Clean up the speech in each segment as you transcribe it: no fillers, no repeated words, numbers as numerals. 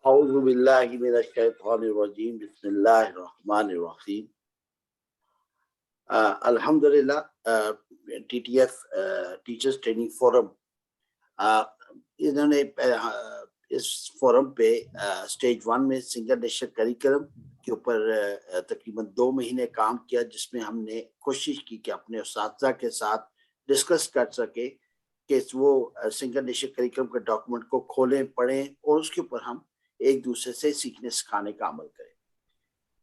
اعوذ باللہ من الشیطان الرجیم بسم اللہ الرحمن الرحیم. الحمدللہ T T F teachers training forum انہوں نے اس فورم پہ سٹیج 1 میں سنگل نیشنل کریکلم کے اوپر تقریباً 2 مہینے کام کیا، جس میں ہم نے کوشش کی کہ اپنے اساتذہ کے ساتھ ڈسکس کر سکے کہ وہ سنگل نیشنل کریکلم کے ڈاکومنٹ کو کھولیں پڑھیں اور اس کے اوپر ہم ایک دوسرے سے سیکھنے سکھانے کا عمل کریں.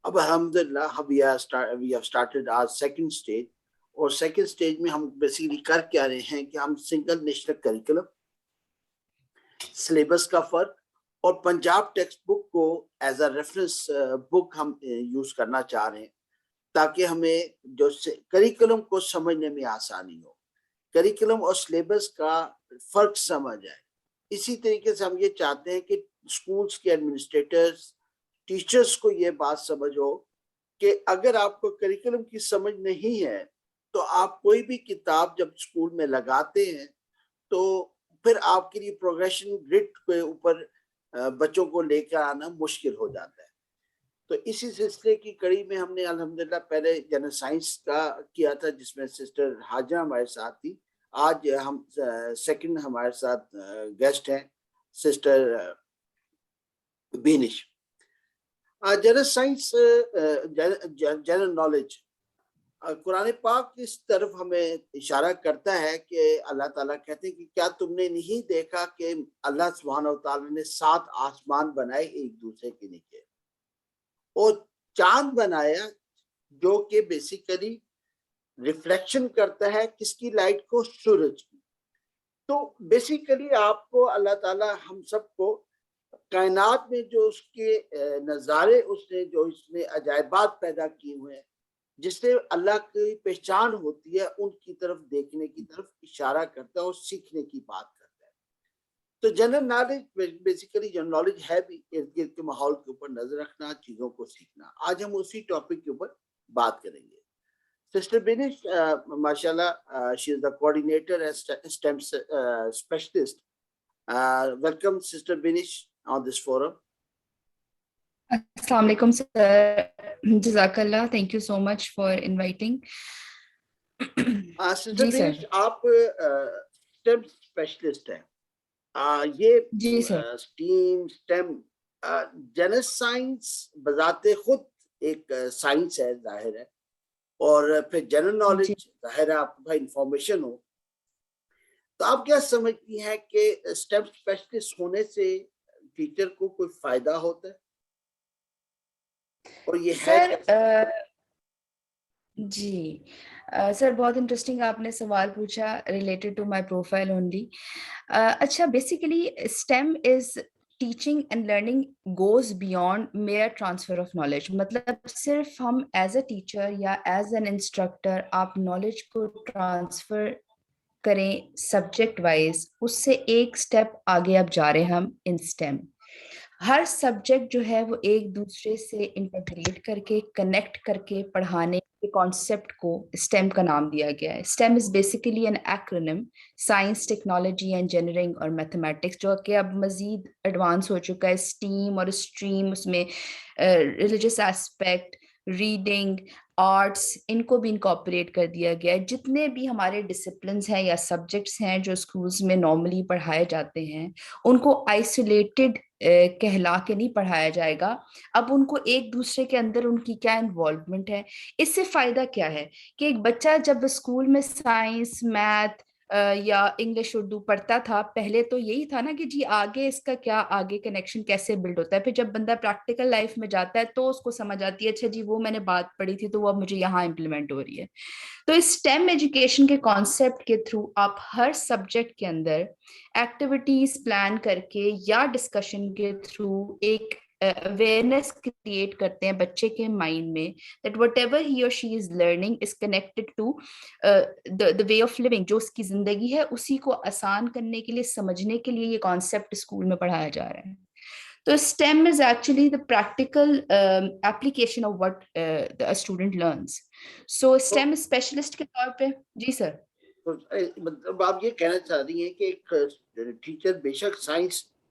اب الحمدللہ we have started our second stage، اور سیکنڈ سٹیج میں ہم بیسیکلی کر کیا رہے ہیں کہ ہم سنگل نیشنل کریکلم، سلیبس کا فرق اور پنجاب ٹیکسٹ بک کو ایز اے ریفرنس بک ہم یوز کرنا چاہ رہے ہیں تاکہ ہمیں جو کریکلم کو سمجھنے میں آسانی ہو، کریکلم اور سلیبس کا فرق سمجھ آئے. اسی طریقے سے ہم یہ چاہتے ہیں کہ اسکولس کے ایڈمنسٹریٹرز، ٹیچرز کو یہ بات سمجھ ہو کہ اگر آپ کو کریکلم کی سمجھ نہیں ہے تو آپ کوئی بھی کتاب جب اسکول میں لگاتے ہیں تو پھر آپ کے لیے پروگریشن گرڈ کے اوپر بچوں کو لے کر آنا مشکل ہو جاتا ہے. تو اسی سلسلے کی کڑی میں ہم نے الحمدللہ پہلے جنرل سائنس کا کیا تھا، جس میں سسٹر حاجہ ہمارے ساتھ تھی. آج ہم سیکنڈ ہمارے ساتھ گیسٹ ہیں sister Binish. General science, general knowledge, Quran پاک اس طرف ہمیں اشارہ کرتا ہے کہ اللہ تعالیٰ کہتے ہیں کہ کیا تم نے نہیں دیکھا کہ اللہ سبحانہ و تعالیٰ نے 7 آسمان بنائے ایک دوسرے کے نیچے، اور چاند بنایا جو کہ بیسیکلی ریفلیکشن کرتا ہے کس کی لائٹ کو؟ سورج کی. تو بیسیکلی آپ کو اللہ تعالیٰ ہم سب کو کائنات میں جو اس کے نظارے اس نے عجائبات پیدا کیے ہوئے ہیں جس سے اللہ کی پہچان ہوتی ہے، ان کی طرف دیکھنے کی طرف اشارہ کرتا ہے اور سیکھنے کی بات کرتا ہے. تو general knowledge basically general knowledge ہے بھی ارد گرد کے ماحول کے اوپر نظر رکھنا، چیزوں کو سیکھنا. آج ہم اسی ٹاپک کے اوپر بات کریں گے. سسٹر بینش ماشاءاللہ she is the coordinator STEM specialist. Welcome sister Binish on this forum. Assalamu alaikum sir. Jazakallah. Thank you so much for inviting. Sister Binish, آپ STEM اسپیشلسٹ ہیں. یہ جی سر. STEAM STEM جنرل سائنس بذات خود ایک سائنس ہے ظاہر ہے، اور پھر جنرل نالج ظاہر ہے آپ کو انفارمیشن ہو. تو آپ کیا سمجھتی ہیں کہ STEM اسپیشلسٹ ہونے سے ٹیچر کو کوئی فائدہ ہوتا ہے؟ اور یہ ہے جی سر، بہت انٹرسٹنگ آپ نے سوال پوچھا related to my profile only. اچھا، basically STEM is teaching and learning goes beyond mere transfer of knowledge. مطلب صرف ہم ایز اے ٹیچر یا ایز این انسٹرکٹر آپ نالج کو ٹرانسفر کریں سبجیکٹ وائز، اس سے ایک سٹیپ آگے اب جا رہے ہیں ہم ان اسٹیم. ہر سبجیکٹ جو ہے وہ ایک دوسرے سے انٹیگریٹ کر کے کنیکٹ کر کے پڑھانے کے کانسیپٹ کو اسٹیم کا نام دیا گیا ہے. STEM is basically an acronym, science, technology, engineering اور میتھمیٹکس، جو کہ اب مزید ایڈوانس ہو چکا ہے. اسٹیم اور اسٹریم، اس میں ریلیجس ایسپیکٹ، ریڈنگ، آرٹس، ان کو بھی انکارپوریٹ کر دیا گیا ہے. جتنے بھی ہمارے ڈسپلنس ہیں یا سبجیکٹس ہیں جو اسکولس میں نارملی پڑھائے جاتے ہیں، ان کو آئسولیٹڈ کہلا کے نہیں پڑھایا جائے گا. اب ان کو ایک دوسرے کے اندر ان کی کیا انوالومنٹ ہے. اس سے فائدہ کیا ہے کہ ایک بچہ جب اسکول میں سائنس، میتھ یا انگلش، اردو پڑھتا تھا، پہلے تو یہی تھا نا کہ جی آگے اس کا کیا، آگے کنیکشن کیسے بلڈ ہوتا ہے. پھر جب بندہ پریکٹیکل لائف میں جاتا ہے تو اس کو سمجھ آتی ہے اچھا جی وہ میں نے بات پڑھی تھی تو وہ اب مجھے یہاں امپلیمنٹ ہو رہی ہے. تو اس اسٹیم ایجوکیشن کے کانسیپٹ کے تھرو آپ ہر سبجیکٹ کے اندر ایکٹیویٹیز پلان کر کے یا ڈسکشن کے تھرو ایک اویئرنیس کریٹ کرتے ہیں بچے کے مائنڈ میں that whatever he or she is learning is connected to the way of living. جو اس کی زندگی ہے اسی کو آسان کرنے کے لیے، سمجھنے کے لیے یہ کانسیپٹ اسکول میں پڑھایا جا رہا ہے. تو STEM is actually the practical application of what a student learns. So STEM specialist کے طور پہ جی سر. مطلب آپ یہ کہنا چاہ رہی ہیں کہ ایک ٹیچر بے شک science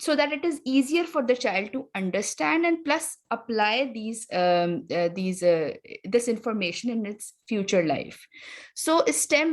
so that it is easier for the child to understand and plus apply this information in its future life. So STEM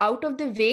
out of the way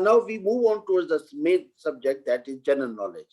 Now we move on towards the main subject, that is general knowledge.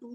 2,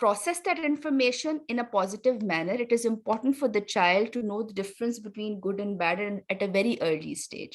process that information in a positive manner, it is important for the child to know the difference between good and bad and at a very early stage.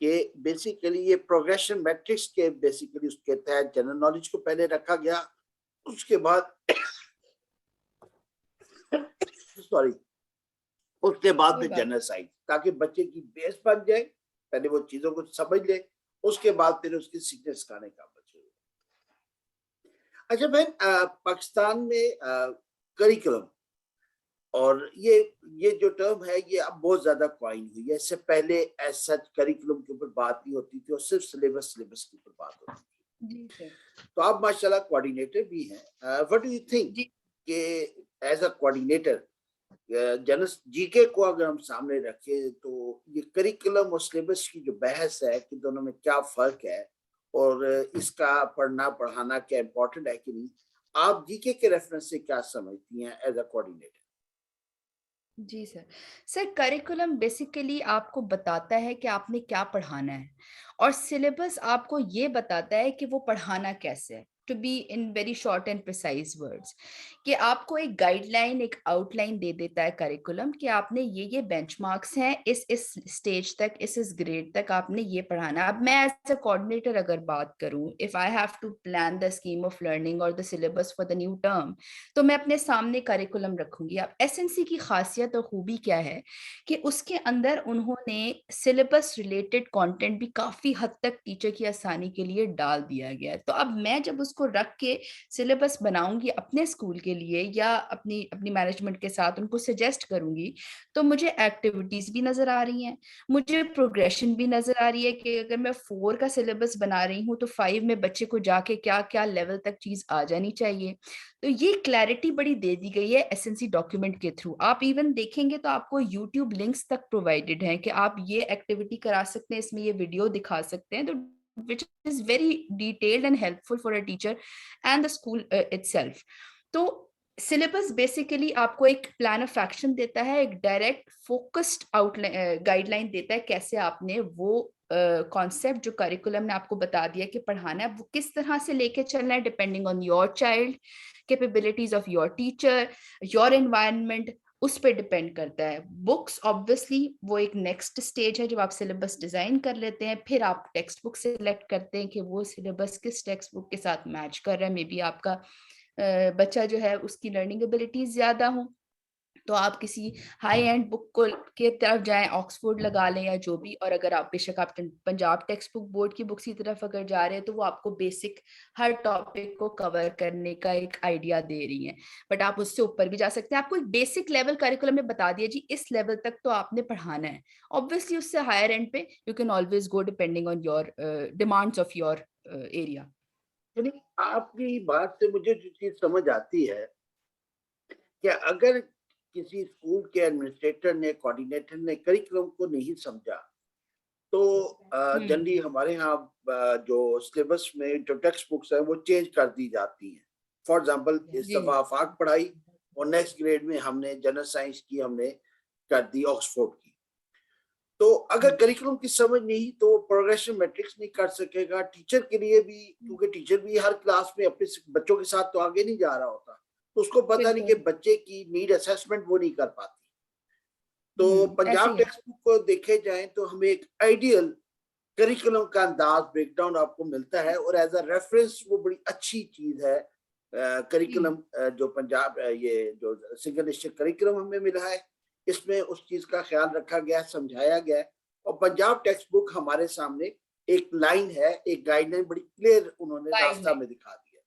کہ basically یہ progression matrix کے basically اس کے تحت general knowledge کو پہلے رکھا گیا, اس کے بعد سوری اس کے بعد جنرل سائنس, تاکہ بچے کی بیس بن جائے, پہلے وہ چیزوں کو سمجھ لے, اس کے بعد پھر اس کی سیکھنے سکھانے کا بچے. اچھا بہن, پاکستان میں کریکولم اور یہ جو ٹرم ہے یہ اب بہت زیادہ کوائن ہوئی ہے. اس سے پہلے ایز سچ کریکولم کے اوپر بات نہیں ہوتی تھی اور صرف سلیبس کے اوپر بات ہوتی تھی. جی سر. تو آپ ماشاءاللہ کوآرڈینیٹر بھی ہیں. وٹ ڈو یو تھنک کہ ایز اے کوآرڈینیٹر جنرل جی کے کو اگر ہم سامنے رکھیں تو یہ کریکولم اور سلیبس کی جو بحث ہے کہ دونوں میں کیا فرق ہے اور اس کا پڑھنا پڑھانا کیا امپورٹنٹ ہے کہ نہیں, آپ جی کے ریفرنس سے کیا سمجھتی ہیں ایز اے کوآرڈینیٹر؟ جی سر کریکولم بیسیکلی آپ کو بتاتا ہے کہ آپ نے کیا پڑھانا ہے, اور سلیبس آپ کو یہ بتاتا ہے کہ وہ پڑھانا کیسے ہے. To be in very short and precise words, کہ آپ کو ایک گائیڈ لائن, ایک آؤٹ لائن دے دیتا ہے کریکولم کہ آپ نے یہ بینچ مارکس ہیں اس اسٹیج تک, اس گریڈ تک آپ نے یہ پڑھانا. اب میں ایز اے کوآرڈینیٹر اگر بات کروں, if I have to plan the scheme of learning اور the syllabus for the new term, تو میں اپنے سامنے کریکولم رکھوں گی. اب ایس این سی کی خاصیت اور خوبی کیا ہے کہ اس کے اندر انہوں نے سلیبس ریلیٹڈ کانٹینٹ بھی کافی حد تک ٹیچر کی آسانی کے لیے ڈال دیا گیا ہے. تو اب میں جب اس کو رکھ کے سلیبس بناؤں گی اپنے اسکول کے لیے یا اپنی مینجمنٹ کے ساتھ ان کو سجیسٹ کروں گی, تو مجھے ایکٹیویٹیز بھی نظر آ رہی ہیں, مجھے پروگریشن بھی نظر آ رہی ہے کہ اگر میں 4 کا سلیبس بنا رہی ہوں تو 5 میں بچے کو جا کے کیا کیا لیول تک چیز آ جانی چاہیے. تو یہ کلیرٹی بڑی دے دی گئی ہے ایس این سی ڈاکیومنٹ کے تھرو. آپ ایون دیکھیں گے تو آپ کو یوٹیوب لنکس تک پرووائڈیڈ ہیں کہ آپ یہ ایکٹیویٹی کرا سکتے ہیں, اس میں یہ ویڈیو دکھا سکتے ہیں, تو which is very detailed and helpful for a teacher and the school itself. تو سلیبس بیسیکلی آپ کو ایک پلان آف ایکشن دیتا ہے, ایک ڈائریکٹ فوکسڈ گائیڈ لائن دیتا ہے کیسے آپ نے وہ کانسیپٹ جو کریکولم نے آپ کو بتا دیا کہ پڑھانا ہے وہ کس طرح سے لے کے چلنا ہے, depending on your child, capabilities of your teacher, your environment, اس پہ ڈپینڈ کرتا ہے. بکس آبویسلی وہ ایک نیکسٹ اسٹیج ہے جب آپ سلیبس ڈیزائن کر لیتے ہیں, پھر آپ ٹیکسٹ بک سلیکٹ کرتے ہیں کہ وہ سلیبس کس ٹیکسٹ بک کے ساتھ میچ کر رہا ہے. مے بی آپ کا بچہ جو ہے اس کی لرننگ ایبلٹیز زیادہ ہوں تو آپ کسی ہائی اینڈ بک کو کی طرف جائیں, آکسفورڈ لگا لیں یا جو بھی, اور اگر آپ بے شک آپ پنجاب ٹیکسٹ بک بورڈ کی بکس کی طرف اگر جا رہے ہیں تو وہ آپ کو بیسک ہر ٹاپک کو کور کرنے کا ایک آئیڈیا دے رہی ہیں, بٹ آپ اس سے اوپر بھی جا سکتے ہیں. آپ کو ایک بیسک لیول کریکولم نے بتا دیا جی اس لیول تک تو آپ نے پڑھانا ہے. obviously اس سے ہائر اینڈ پہ you can always go depending on your demands of your area. آپ کی بات سے مجھے جو چیز سمجھ آتی ہے کہ اگر کسی اسکول کے ایڈمنسٹریٹر نے, کوآرڈینیٹر نے کریکولم کو نہیں سمجھا تو جنرلی ہمارے ہاں جو سلیبس میں جو ٹیکسٹ بکس ہیں وہ چینج کر دی جاتی ہیں. فار ایگزامپل اس دفعہ آفاق پڑھائی اور نیکسٹ گریڈ میں ہم نے جنرل سائنس کی ہم نے کر دی آکسفورڈ کی. تو اگر کریکولم کی سمجھ نہیں تو پروگریشن میٹرکس نہیں کر سکے گا. ٹیچر کے لیے بھی, کیونکہ ٹیچر بھی ہر کلاس میں اپنے بچوں کے ساتھ تو آگے نہیں جا رہا ہوتا, تو اس کو پتہ نہیں کہ بچے کی نیڈ اسیسمنٹ وہ نہیں کر پاتی. تو پنجاب ٹیکسٹ بک کو دیکھے جائیں تو ہمیں ایک آئیڈیل کریکولم کا انداز بریک ڈاؤن آپ کو ملتا ہے, اور ایز اے ریفرنس وہ بڑی اچھی چیز ہے. کریکولم جو پنجاب یہ جو سنگل ڈسٹرکٹ کریکولم ہمیں ملا ہے اس میں اس چیز کا خیال رکھا گیا, سمجھایا گیا, اور پنجاب ٹیکسٹ بک ہمارے سامنے ایک لائن ہے, ایک گائیڈ لائن بڑی کلیئر انہوں نے راستہ میں دکھا دیا.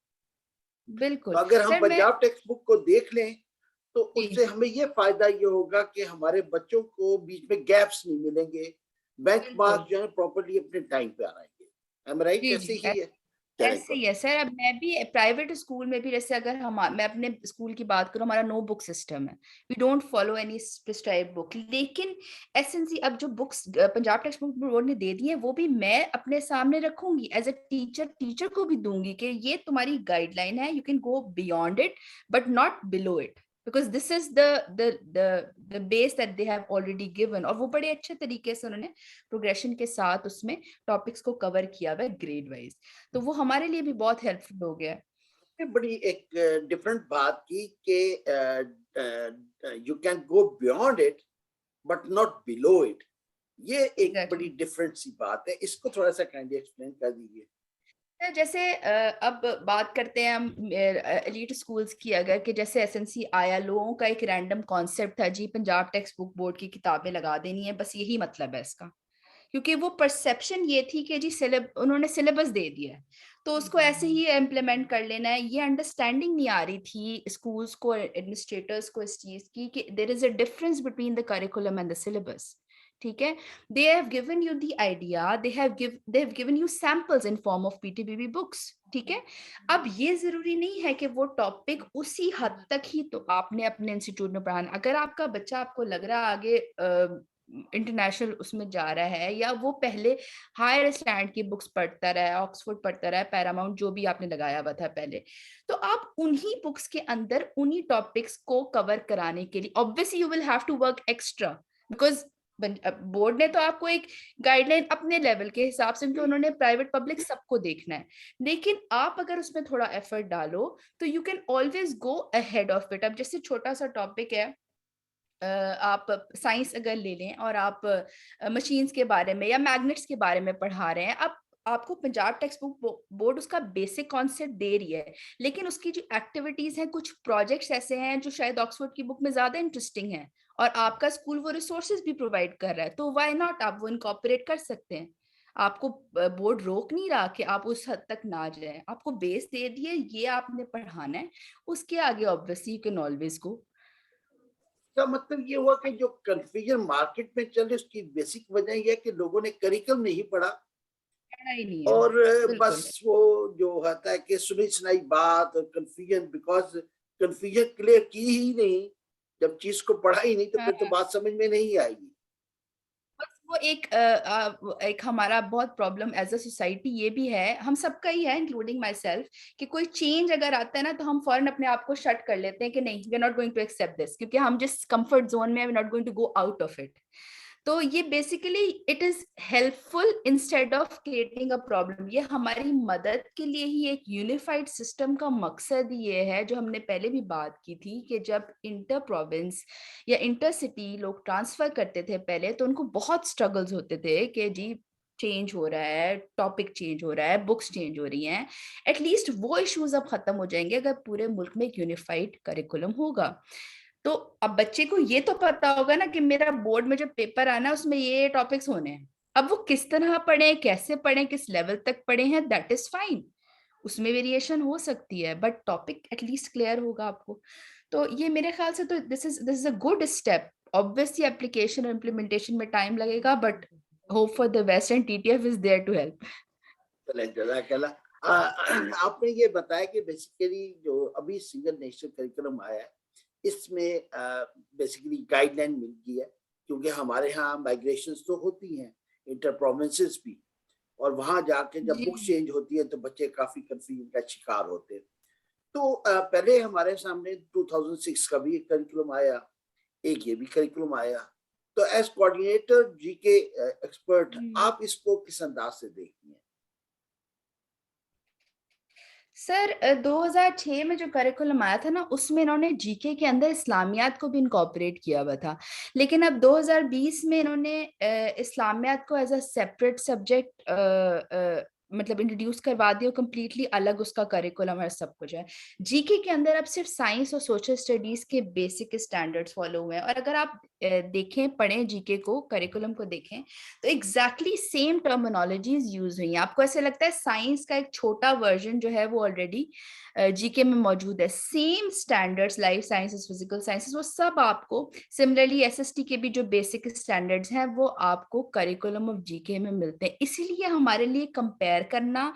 بالکل. تو اگر ہم پنجاب ٹیکسٹ بک کو دیکھ لیں تو اس سے ہمیں یہ فائدہ یہ ہوگا کہ ہمارے بچوں کو بیچ میں گیپس نہیں ملیں گے, بینچ مارک جو ہے پراپرلی اپنے ٹائم پہ آ رہے گے. ایسے ہی ہے ایسے ہی ہے سر. اب میں بھی پرائیویٹ اسکول میں بھی, جیسے اگر میں اپنے اسکول کی بات کروں, ہمارا نو بک سسٹم ہے, we don't follow any prescribed book. لیکن ایس این سی اب جو books Punjab textbook board نے دے دی ہیں وہ بھی میں اپنے سامنے رکھوں گی ایز اے ٹیچر کو بھی دوں گی کہ یہ تمہاری گائیڈ لائن ہے, you can go beyond it but not below it, because this is the base that they have already given. اور وہ بڑے اچھے طریقے سے انہوں نے پروگریشن کے ساتھ اس میں ٹاپکس کو کور کیا ہوا ہے گریڈ وائز, تو وہ ہمارے لیے بھی بہت ہیلپ فل ہو گیا. بڑی ایک ڈفرنٹ بات کی کہ you can go beyond it but not below it. یہ ایک بڑی Exactly. ڈفرنٹ سی بات ہے, اس کو تھوڑا سا کائنڈلی ایکسپلین کر دیجیے. جیسے اب بات کرتے ہیں ہم ایلیٹ اسکولس کی, اگر کہ جیسے ایس این سی آیا, لوگوں کا ایک رینڈم کانسیپٹ تھا جی پنجاب ٹیکسٹ بک بورڈ کی کتابیں لگا دینی ہے, بس یہی مطلب ہے اس کا, کیونکہ وہ پرسیپشن یہ تھی کہ جی انہوں نے سلیبس دے دیا ہے تو اس کو ایسے ہی امپلیمنٹ کر لینا ہے. یہ انڈرسٹینڈنگ نہیں آ رہی تھی اسکولس کو, ایڈمنسٹریٹرس کو اس چیز کی کہ there is a difference between the curriculum and the syllabus. ٹھیک ہے, they have given you the idea, they have given you samples in form of PTBB books. ٹھیک ہے, اب یہ ضروری نہیں ہے کہ وہ ٹاپک اسی حد تک ہی تو آپ نے اپنے انسٹیٹیوٹ میں پڑھانا. اگر آپ کا بچہ, آپ کو لگ رہا ہے آگے انٹرنیشنل اس میں جا رہا ہے, یا وہ پہلے ہائر اسٹینڈ کی بکس پڑھتا رہا ہے, آکسفورڈ پڑھتا رہا ہے, پیراماؤنٹ جو بھی آپ نے لگایا ہوا تھا پہلے, تو آپ انہی بکس کے اندر انہی ٹاپکس کو کور کرانے کے لیے obviously you will have to work extra because board نے تو آپ کو ایک گائیڈ لائن اپنے لیول کے حساب سے, کیونکہ انہوں نے پرائیویٹ پبلک سب کو دیکھنا ہے, لیکن آپ اگر اس میں تھوڑا ایفرٹ ڈالو تو you can always go ahead of it. اب جیسے چھوٹا سا ٹاپک ہے, آپ سائنس اگر لے لیں اور آپ مشینز کے بارے میں یا میگنیٹس کے بارے میں پڑھا رہے ہیں, اب آپ کو پنجاب ٹیکسٹ بک بورڈ اس کا بیسک کانسیپٹ دے رہی ہے, لیکن اس کی جو ایکٹیویٹیز ہیں, کچھ پروجیکٹس ایسے ہیں جو شاید آکسفورڈ کی بک میں زیادہ انٹرسٹنگ ہیں, اور آپ کا اسکول وہ ریسورسز بھی پرووائڈ کر رہا ہے, تو وائی ناٹ, آپ وہ انکارپوریٹ کر سکتے ہیں. آپ کو بورڈ روک نہیں رہا کہ آپ اس حد تک نہ جائیں, آپ کو بیس دے دیے, یہ آپ نے پڑھانا ہے, اس کے آگے obviously you can always go. کا مطلب یہ ہوا کہ جو کنفیوژن مارکیٹ میں چل رہی اس کی بیسک وجہ یہ ہے کہ لوگوں نے کریکلم نہیں پڑھا, پڑھنا ہی نہیں ہے, اور بس بالکل. وہ جو ہوتا ہے کہ سنی سنائی بات اور کنفیوژن, بیکاز کنفیوژن کلیئر کی ہی نہیں, جب چیز کو پڑھا ہی نہیں تو پھر تو بات سمجھ میں نہیں آئے گی. بس وہ ایک ہمارا بہت پرابلم ایز اے سوسائٹی یہ بھی ہے, ہم سب کا ہی ہے انکلوڈنگ مائی سیلف, کہ کوئی چینج اگر آتا ہے نا تو ہم فوراً اپنے آپ کو شٹ کر لیتے ہیں کہ نہیں, we are not going to accept this, کیونکہ ہم جس کمفرٹ زون میں, we are not going to go out of it. تو یہ basically it is helpful instead of creating a problem. یہ ہماری مدد کے لیے ہی ایک یونیفائڈ سسٹم کا مقصد یہ ہے, جو ہم نے پہلے بھی بات کی تھی, کہ جب انٹر پروونس یا انٹر سٹی لوگ ٹرانسفر کرتے تھے پہلے, تو ان کو بہت اسٹرگلز ہوتے تھے کہ جی چینج ہو رہا ہے, ٹاپک چینج ہو رہا ہے, بکس چینج ہو رہی ہیں. ایٹ لیسٹ وہ ایشوز اب ختم ہو جائیں گے اگر پورے ملک میں ایک یونیفائڈ کریکولم ہوگا. تو اب بچے کو یہ تو پتا ہوگا نا کہ میرا بورڈ میں جو پیپر آنا ہے اس میں یہ ٹاپکس ہونے ہیں. اب وہ کس طرح پڑھیں, کیسے پڑھیں, کس لیول تک پڑھے ہیں, دیٹ از فائن, اس میں ویریشن ہو سکتی ہے, but topic at least clear ہوگا آپ کو. تو یہ میرے خیال سے تو this is a good step. obviously application اور امپلیمنٹیشن میں ٹائم لگے گا, but hope for the best and TTF is there to help. جزاک اللہ. آپ نے یہ بتایا کہ بیسیکلی جو ابھی سنگل نیشنل کریکولم آیا ہے, اس میں بیسیکلی گائیڈ لائن مل گئی ہے, کیونکہ ہمارے ہاں مائگریشنز تو ہوتی ہیں انٹر پروونسز بھی, اور وہاں جا کے جب بکس چینج ہوتی ہے تو بچے کافی کنفیوژن کا شکار ہوتے ہیں. تو پہلے ہمارے سامنے 2006 کا بھی ایک کریکولم آیا, ایک یہ بھی کریکولم آیا. تو ایز کوآرڈینیٹر جی کے ایکسپرٹ, آپ اس کو کس انداز سے دیکھتی ہیں؟ سر 2006 میں جو کریکولم آیا تھا نا, اس میں انہوں نے جی کے اندر اسلامیات کو بھی انکارپوریٹ کیا ہوا تھا, لیکن اب 2020 میں انہوں نے اسلامیات کو ایز اے سیپریٹ سبجیکٹ مطلب انٹروڈیوس کروا دیا, کمپلیٹلی الگ اس کا کریکولم اور سب کچھ ہے. جی کے اندر اب صرف سائنس اور سوشل اسٹڈیز کے بیسک اسٹینڈرڈس فالو ہوئے ہیں, اور اگر آپ دیکھیں, پڑھیں جی کے کو, کریکولم کو دیکھیں, تو ایگزیکٹلی سیم ٹرمینالوجیز یوز ہوئی ہیں. آپ کو ایسے لگتا ہے سائنس کا ایک چھوٹا ورژن جو ہے وہ آلریڈی جی کے میں موجود ہے. Same standards, life sciences, physical sciences, وہ سب آپ کو سملرلی SST کے بھی جو بیسک اسٹینڈرڈس ہیں وہ آپ کو کریکولم آف جی کے میں ملتے ہیں. اسی لیے ہمارے لیے کمپیئر کرنا,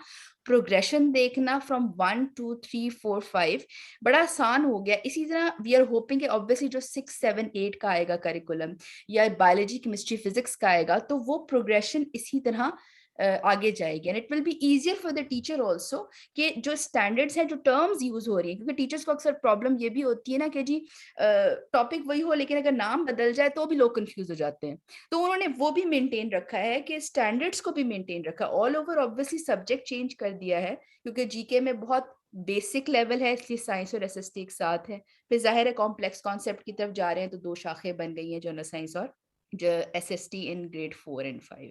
پروگریشن دیکھنا فرام 1 2 3 4 5 بڑا آسان ہو گیا. اسی طرح وی آر ہوپنگ کہ obviously جو 6 7 8 کا آئے گا کریکولم, یا بایولوجی, کیمسٹری, فزکس کا آئے گا, تو وہ پروگریشن اسی طرح آگے جائے گی. And it will be easier for the teacher also, کہ جو اسٹینڈرڈس ہیں, جو ٹرمز یوز ہو رہی ہیں, کیونکہ ٹیچرس کو اکثر پرابلم یہ بھی ہوتی ہے نا کہ جی ٹاپک وہی ہو لیکن اگر نام بدل جائے تو بھی لوگ کنفیوز ہو جاتے ہیں. تو انہوں نے وہ بھی مینٹین رکھا ہے کہ اسٹینڈرڈس کو بھی مینٹین رکھا. All over obviously subject change کر دیا ہے, کیونکہ جی کے میں بہت بیسک لیول ہے, اس لیے سائنس اور SST ایک ساتھ ہے. پھر ظاہر ہے کمپلیکس کانسیپٹ کی طرف جا رہے ہیں تو 2 شاخیں بن گئی ہیں, جنرل سائنس اور SST in grade 4 and 5.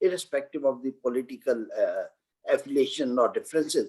irrespective of the political affiliation or differences,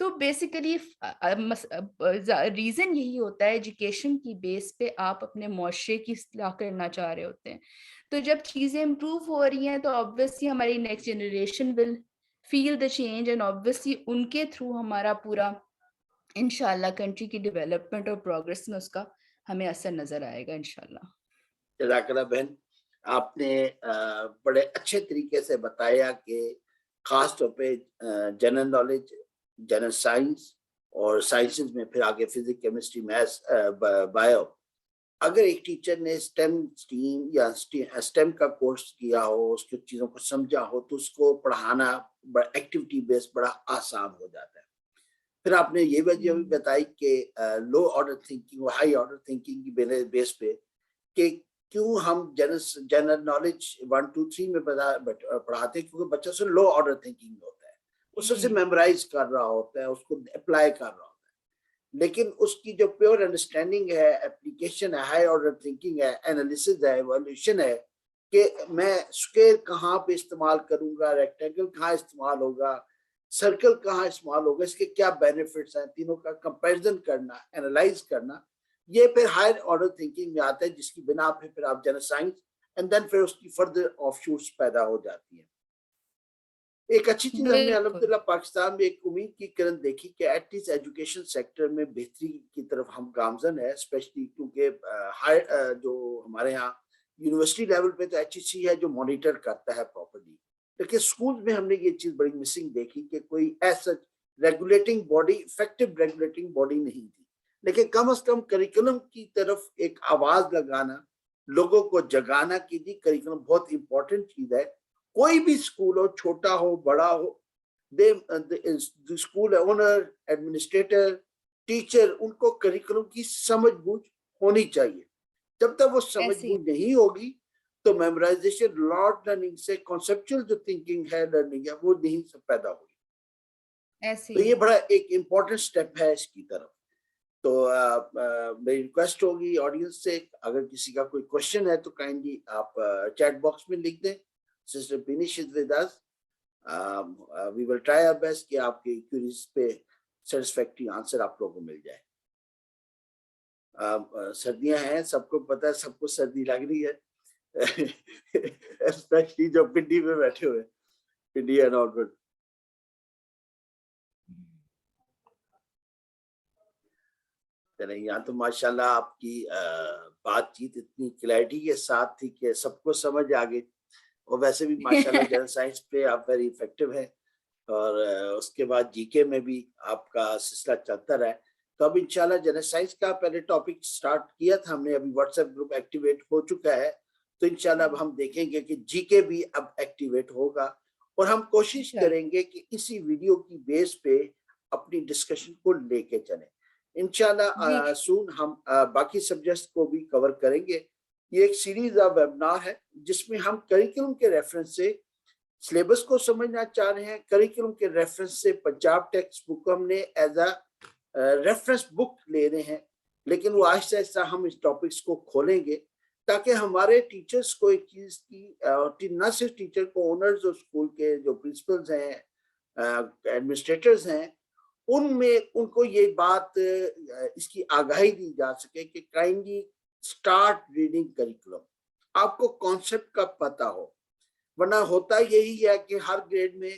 تو بیسیکلی ریزن یہی ہوتا ہے ایجوکیشن کی بیس پہ آپ اپنے معاشرے کی اصلاح کرنا چاہ رہے ہوتے ہیں. تو جب چیزیں امپروو ہو رہی ہیں تو آبویسلی ہماری next generation will feel the change and obviously ان کے تھرو ہمارا پورا انشاءاللہ کنٹری کی ڈیولپمنٹ اور پروگرس میں اس کا ہمیں اثر نظر آئے گا انشاءاللہ. جزاک اللہ بہن، آپ نے بڑے اچھے طریقے سے بتایا کہ خاص طور پہ جنرل نالج، جنرل سائنس اور سائنسز میں پھر آگے فزکس، کیمسٹری، میتھس، بایو. اگر ایک ٹیچر نے اسٹیم اسٹریم یا اسٹیم کا کورس کیا ہو، اس کی چیزوں کو سمجھا ہو، تو اس کو پڑھانا ایکٹیویٹی بیس بڑا آسان ہو جاتا ہے. پھر آپ نے یہ وجہ بھی بتائی کہ لو آرڈر تھنکنگ اور ہائی آرڈر تھنکنگ کی بیس پہ کہ کیوں ہم جنرل نالج 1 2 3 میں پڑھاتے ہیں، کیونکہ بچہ سے لو آرڈر تھنکنگ ہوتا ہے، اس سے میمورائز کر رہا ہوتا ہے، اس کو اپلائی کر رہا ہوتا ہے. لیکن اس کی جو پیور انڈرسٹینڈنگ ہے، اپلیکیشن ہے، ہائی آرڈر تھنکنگ ہے، انالیسز ہے، ایوالویشن ہے کہ میں اسکوئر کہاں پہ استعمال کروں گا، ریکٹینگل کہاں استعمال ہوگا، سرکل کہاں استعمال ہوگا، اس کے کیا بینیفٹس ہیں، تینوں کا کمپیریزن کرنا، انالائز کرنا، یہ پھر ہائر آرڈر تھنکنگ میں آتا ہے، جس کی بنا پہ پھر آپ جنرل سائنس اینڈ دین پھر اس کی فردر آف شوٹس پیدا ہو جاتی ہیں. ایک اچھی چیز ہم نے الحمدللہ پاکستان میں ایک امید کی کرن دیکھی کہ ایٹ لیسٹ ایجوکیشن سیکٹر میں بہتری کی طرف ہم گامزن ہے، اسپیشلی کیونکہ جو ہمارے ہاں یونیورسٹی لیول پہ تو ایچ ای سی ہے جو مانیٹر کرتا ہے پراپرلی، لیکن اسکول میں ہم نے یہ چیز بڑی مسنگ دیکھی کہ کوئی ایسا regulating body, effective regulating body نہیں تھی. لیکن کم از کم کریکولم کی طرف ایک آواز لگانا، لوگوں کو جگانا کہ جی کریکولم بہت امپورٹنٹ چیز ہے. کوئی بھی اسکول ہو، چھوٹا ہو بڑا ہو، اسکول اونر، ایڈمنسٹریٹر، ٹیچر، ان کو کریکولم کی سمجھ بوجھ ہونی چاہیے. جب تک وہ سمجھ بوجھ نہیں ہوگی تو میمورائزیشن، لارڈ لرننگ سے کنسپچل جو تھنکنگ ہے، لرننگ ہے، وہ نہیں پیدا ہوگی. تو یہ بڑا ایک امپورٹنٹ سٹیپ ہے اس کی طرف. تو میری ریکویسٹ ہوگی آڈینس سے، اگر کسی کا کوئی کوشچن ہے تو کائنڈلی آپ چیٹ باکس میں لکھ دیں. Sister finish is with us. We will try our best کہ آپ کی کوئریز پہ سیٹسفیکٹری آنسر آپ لوگوں کو مل جائے. سردیاں ہیں، سب کو پتہ ہے، سب کو سردی لگ رہی ہے، اسپیشلی جو پنڈی میں بیٹھے ہوئے، پنڈی اینڈ آل گڈ. یہاں تو ماشاءاللہ آپ کی بات چیت اتنی کلیئرٹی کے ساتھ تھی کہ سب کو سمجھ آ گئی. اور ویسے بھی ماشاءاللہ جنرل سائنس پہ آپ ویری افیکٹو ہیں، اور اس کے بعد جی کے میں بھی آپ کا سلسلہ چلتا رہا. تو اب انشاءاللہ جنرل سائنس کا پہلے ٹاپک سٹارٹ کیا تھا ہم نے، ابھی واٹس ایپ گروپ ایکٹیویٹ ہو چکا ہے، تو انشاءاللہ اب ہم دیکھیں گے کہ جی کے بھی اب ایکٹیویٹ ہوگا، اور ہم کوشش کریں گے کہ اسی ویڈیو کی بیس پہ اپنی ڈسکشن کو لے کے چلیں. انشاءاللہ سون ہم باقی سبجیکٹس کو بھی کور کریں گے. یہ ایک سیریز آف ویبنار ہے جس میں ہم کریکولم کے ریفرنس سے سلیبس کو سمجھنا چاہ رہے ہیں. کریکولم کے ریفرنس سے پنجاب ٹیکسٹ بک ہم نے ایز اے ریفرنس بک لے رہے ہیں، لیکن وہ آہستہ آہستہ ہم اس ٹاپکس کو کھولیں گے تاکہ ہمارے ٹیچرز کو ایک چیز کی، نہ صرف ٹیچر کو، اونرز اور اسکول کے جو پرنسپلز ہیں، ایڈمنسٹریٹرز ہیں، ان میں ان کو یہ بات اس کی آگاہی دی جا سکے کہ کائنڈلی اسٹارٹ ریڈنگ کریکولم، آپ کو کانسیپٹ کا پتہ ہو. ورنہ ہوتا یہی ہے کہ ہر گریڈ میں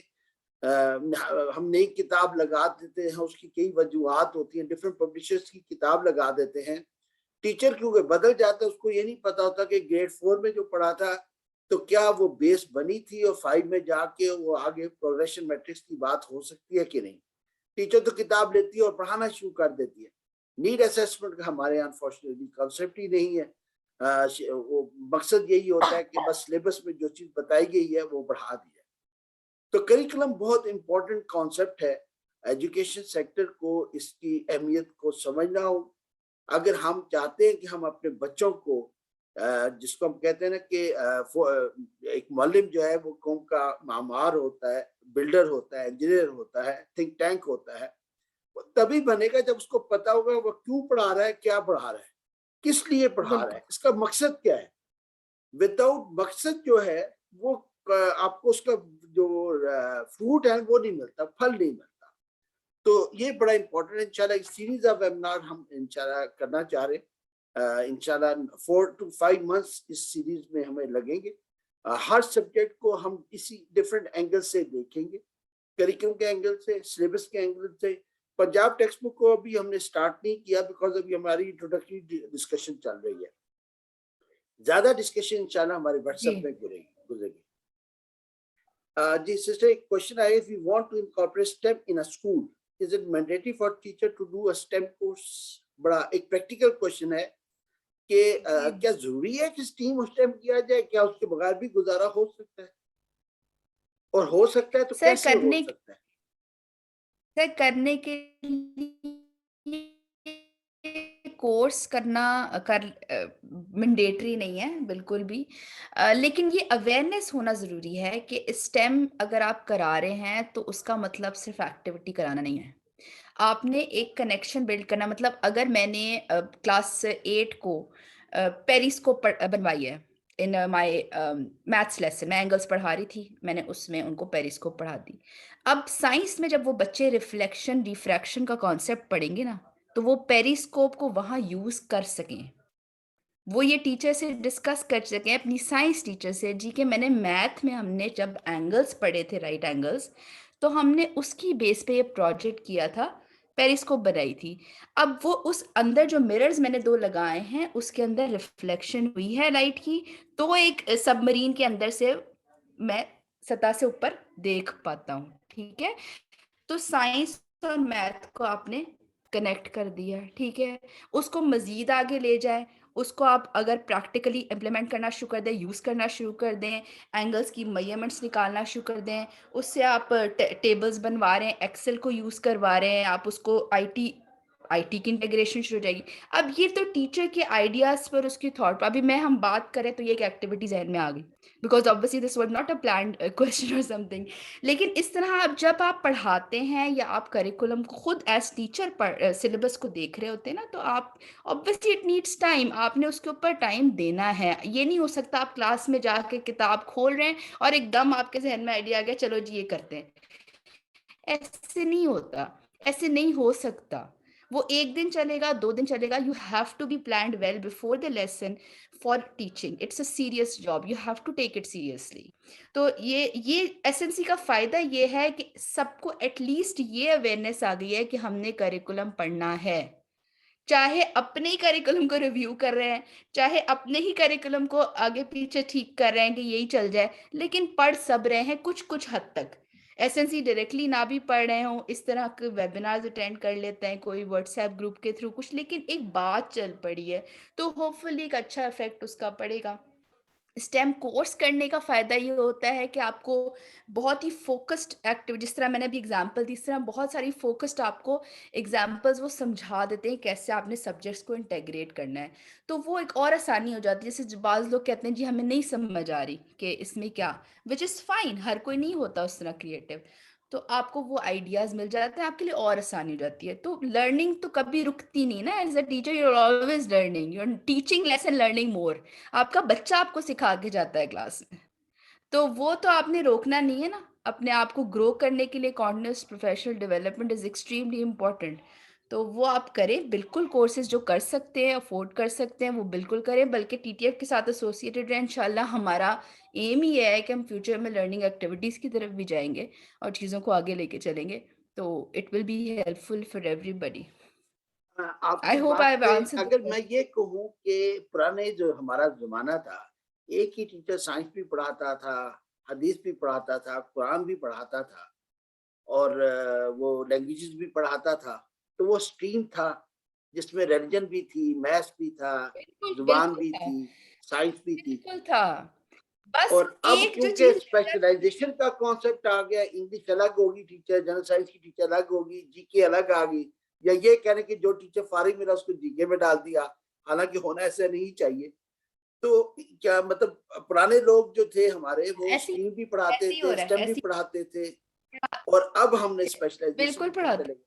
ہم نئی کتاب لگا دیتے ہیں، اس کی کئی وجوہات ہوتی ہیں، ڈفرینٹ پبلشرز کی کتاب لگا دیتے ہیں. ٹیچر کیونکہ بدل جاتا ہے، اس کو یہ نہیں پتا ہوتا کہ گریڈ 4 میں جو پڑھا تھا تو کیا وہ بیس بنی تھی اور 5 میں جا کے وہ آگے پروگریشن میٹرکس کی بات ہو سکتی ہے کہ نہیں. ٹیچر تو کتاب لیتی ہے اور پڑھانا شروع کر دیتی ہے. نیڈ اسیسمنٹ کا ہمارے انفارچونیٹلی کنسیپٹ ہی نہیں ہے. وہ مقصد یہی ہوتا ہے کہ بس سلیبس میں جو چیز بتائی گئی ہے وہ پڑھا دی ہے. تو کریکولم بہت امپورٹنٹ کانسیپٹ ہے. ایجوکیشن سیکٹر کو اس کی اہمیت کو سمجھنا ہو. اگر ہم چاہتے ہیں کہ ہم اپنے بچوں کو، جس کو ہم کہتے ہیں نا کہ ایک معلم جو ہے وہ قوم کا معمار ہوتا ہے، بلڈر ہوتا ہے، انجینئر ہوتا ہے، تھنک ٹینک ہوتا ہے، وہ تبھی بنے گا جب اس کو پتا ہوگا وہ کیوں پڑھا رہا ہے، کیا پڑھا رہا ہے، کس لیے پڑھا رہا ہے، اس کا مقصد کیا ہے. وداؤٹ مقصد جو ہے وہ آپ کو اس کا جو فروٹ ہے وہ نہیں ملتا، پھل نہیں ملتا. تو یہ بڑا امپورٹنٹ ہے. انشاءاللہ ایک سیریز آف ویبنار ہم انشاءاللہ کرنا چاہ رہے ہیں. انشاءاللہ 4 to 5 months اس سیریز میں ہمیں لگیں گے. ہر سبجیکٹ کو ہم کسی ڈفرینٹ اینگل سے دیکھیں گے, کریکولم کے اینگل سے, سلیبس کے اینگل سے. پنجاب ٹیکسٹ بک کو ابھی ہم نے سٹارٹ نہیں کیا بیکاز ابھی ہماری انٹروڈکٹری ڈسکشن چل رہی ہے. زیادہ ڈسکشن انشاءاللہ ہمارے واٹس ایپ میں گزرے گی. جی سسٹر, ایک کوشچن آیا, if we want to incorporate STEM in a school, is it mandatory for teacher to do a STEM course? بڑا ایک پریکٹیکل کوشچن ہے کہ کیا ضروری ہے کہ STEM STEM کیا جائے, کیا اس کے بغیر بھی گزارا ہو سکتا ہے, اور ہو سکتا ہے تو کیسے ہو سکتا ہے؟ سر کرنے کے کورس کرنا مینڈیٹری نہیں ہے بالکل بھی, لیکن یہ اویئرنیس ہونا ضروری ہے کہ اسٹیم اگر آپ کرا رہے ہیں تو اس کا مطلب صرف ایکٹیویٹی کرانا نہیں ہے, آپ نے ایک کنیکشن بلڈ کرنا. مطلب اگر میں نے کلاس 8 کو پیریسکوپ بنوائی ہے ان مائی میتھس لیسن, میں اینگلس پڑھا رہی تھی, میں نے اس میں ان کو پیریسکوپ پڑھا دی. اب سائنس میں جب وہ بچے ریفلیکشن ریفریکشن کا کانسیپٹ پڑھیں گے نا, تو وہ پیریسکوپ کو وہاں یوز کر سکیں, وہ یہ ٹیچر سے ڈسکس کر سکیں, اپنی سائنس ٹیچر سے. جی کہ میں نے میتھ میں ہم نے جب اینگلس پڑھے تھے, رائٹ اینگلس, تو ہم نے اس کی بیس پہ یہ پروجیکٹ کیا تھا, پیریسکوپ بنائی تھی. اب وہ اس اندر جو مررز میں نے 2 لگائے ہیں اس کے اندر ریفلیکشن ہوئی ہے لائٹ کی, تو ایک سب مرین کے اندر سے میں سطح سے اوپر دیکھ پاتا ہوں. ٹھیک ہے, تو سائنس اور میتھ کو آپ نے کنیکٹ کر دیا. ٹھیک ہے, اس کو مزید آگے لے جائیں, اس کو آپ اگر پریکٹیکلی امپلیمنٹ کرنا شروع کر دیں, یوز کرنا شروع کر دیں, اینگلس کی میجرمنٹس نکالنا شروع کر دیں, اس سے آپ ٹیبلز بنوا رہے ہیں, ایکسل کو یوز کروا رہے ہیں, آپ اس کو آئی ٹی کی انٹیگریشن شروع ہو جائے گی. اب یہ تو ٹیچر کے آئیڈیاز پر, اس کی تھاٹ پر. ابھی میں ہم بات کریں تو یہ ایک ایکٹیویٹی ذہن میں آ گئی, because obviously this was not a planned question or something. لیکن اس طرح جب آپ پڑھاتے ہیں یا آپ کریکولم کو خود ایز ٹیچر سلیبس کو دیکھ رہے ہوتے ہیں نا, تو آپ obviously it needs time, آپ نے اس کے اوپر ٹائم دینا ہے. یہ نہیں ہو سکتا آپ کلاس میں جا کے کتاب کھول رہے ہیں اور ایک دم آپ کے ذہن میں آئیڈیا آ گیا, چلو جی یہ کرتے ہیں. ایسے نہیں ہوتا, ایسے نہیں ہو سکتا. وہ 1 دن چلے گا, 2 دن چلے گا. You have to be planned well before the lesson for teaching. It's a serious job, you have to take it seriously. تو یہ ایس این سی کا فائدہ یہ ہے کہ سب کو ایٹ لیسٹ یہ اویئرنیس آ گئی ہے کہ ہم نے کریکولم پڑھنا ہے, چاہے اپنے ہی کریکولم کو ریویو کر رہے ہیں, چاہے اپنے ہی کریکولم کو آگے پیچھے ٹھیک کر رہے ہیں کہ یہی چل جائے, لیکن پڑھ سب رہے ہیں کچھ حد تک. ایس این سی ڈائریکٹلی نہ بھی پڑھ رہے ہوں, اس طرح کے ویبینارز اٹینڈ کر لیتے ہیں کوئی واٹس ایپ گروپ کے تھرو کچھ, لیکن ایک بات چل پڑی ہے, تو ہوپ فلی ایک اچھا افیکٹ اس کا پڑے گا. اسٹیم کورس کرنے کا فائدہ یہ ہوتا ہے کہ آپ کو بہت ہی فوکسڈ ایکٹیویٹی, جس طرح میں نے ابھی اگزامپل دی, اس طرح بہت ساری فوکسڈ آپ کو ایگزامپلز وہ سمجھا دیتے ہیں کیسے آپ نے سبجیکٹس کو انٹیگریٹ کرنا ہے. تو وہ ایک اور آسانی ہو جاتی ہے. جیسے بعض لوگ کہتے ہیں جی ہمیں نہیں سمجھ آ رہی کہ اس میں کیا, وچ از فائن, ہر کوئی نہیں ہوتا اس طرح کریٹو, تو آپ کو وہ آئیڈیاز مل جاتے ہیں, آپ کے لیے اور آسانی ہو جاتی ہے. تو لرننگ تو کبھی رکتی نہیں نا, as a teacher you are always learning, you are teaching less and learning more. آپ کا بچہ آپ کو سکھا کے جاتا ہے کلاس میں, تو وہ تو آپ نے روکنا نہیں ہے نا. اپنے آپ کو گرو کرنے کے لیے continuous professional development is extremely important. تو وہ آپ کریں بالکل, کورسز جو کر سکتے ہیں, افورڈ کر سکتے ہیں, وہ بالکل کریں. بلکہ ٹی ٹی ایف کے ساتھ ایسوسیٹیڈ رہیں. انشاءاللہ ہمارا ایم ہی ہے کہ ہم فیوچر میں لرننگ ایکٹیویٹیز کی طرف بھی جائیں گے اور چیزوں کو آگے لے کے چلیں گے. تو it will be helpful for everybody. آپ کی آئی ہوپ آئی بات ہیو سے آنسرڈ اگر دی. میں یہ کہوں کہ پرانے جو ہمارا زمانہ تھا, ایک ہی ٹیچر سائنس بھی پڑھاتا تھا, حدیث بھی پڑھاتا تھا, قرآن بھی پڑھاتا تھا, اور وہ لینگویجز بھی پڑھاتا تھا. تو وہ اسٹریم تھا جس میں ریلیجن بھی تھی, میتھس بھی تھا, زبان بالکل بھی تھا, تھی, سائنس بھی تھی. بالکل تھا. بس اور اب ایک جو کیونکہ چیز اسپیشلائزیشن کا کانسیپٹ آ گیا, انگلش الگ ہوگی ٹیچر, جنرل سائنس کی ٹیچر الگ ہوگی, جی کے الگ آ گئی, یا یہ کہنے کہ جو ٹیچر فارغ ملا اس کو جی کے میں ڈال دیا, حالانکہ ہونا ایسا نہیں چاہیے. تو کیا مطلب پرانے لوگ جو تھے ہمارے, وہ ایسی اسٹریم بھی پڑھاتے ہو تھے, رہا ہے, اسٹیم بھی ایسی پڑھاتے تھے, اور اب ہم نے اسپیشلائزیشن بالکل کی طرف پڑھاتے. چلے گئے.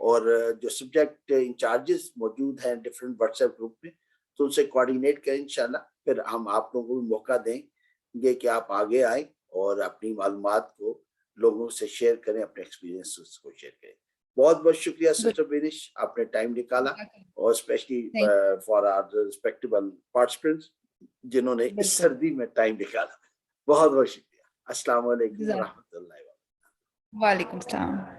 اور جو سبجیکٹ انچارجز موجود ہیں ڈفرینٹ واٹس ایپ گروپ میں تو ان سے کوآرڈینیٹ کریں انشاءاللہ. پھر ہم آپ لوگوں کو بھی موقع دیں گے کہ آپ آگے آئیں اور اپنی معلومات کو لوگوں سے شیئر کریں, اپنے ایکسپیرینس کو شیئر کریں. بہت بہت شکریہ سسٹر بینش, آپ نے ٹائم نکالا, اور specially for our respectable participants جنہوں نے اس سردی میں ٹائم نکالا. بہت بہت شکریہ. السلام علیکم ورحمۃ اللہ وبرکاتہ. وعلیکم السلام.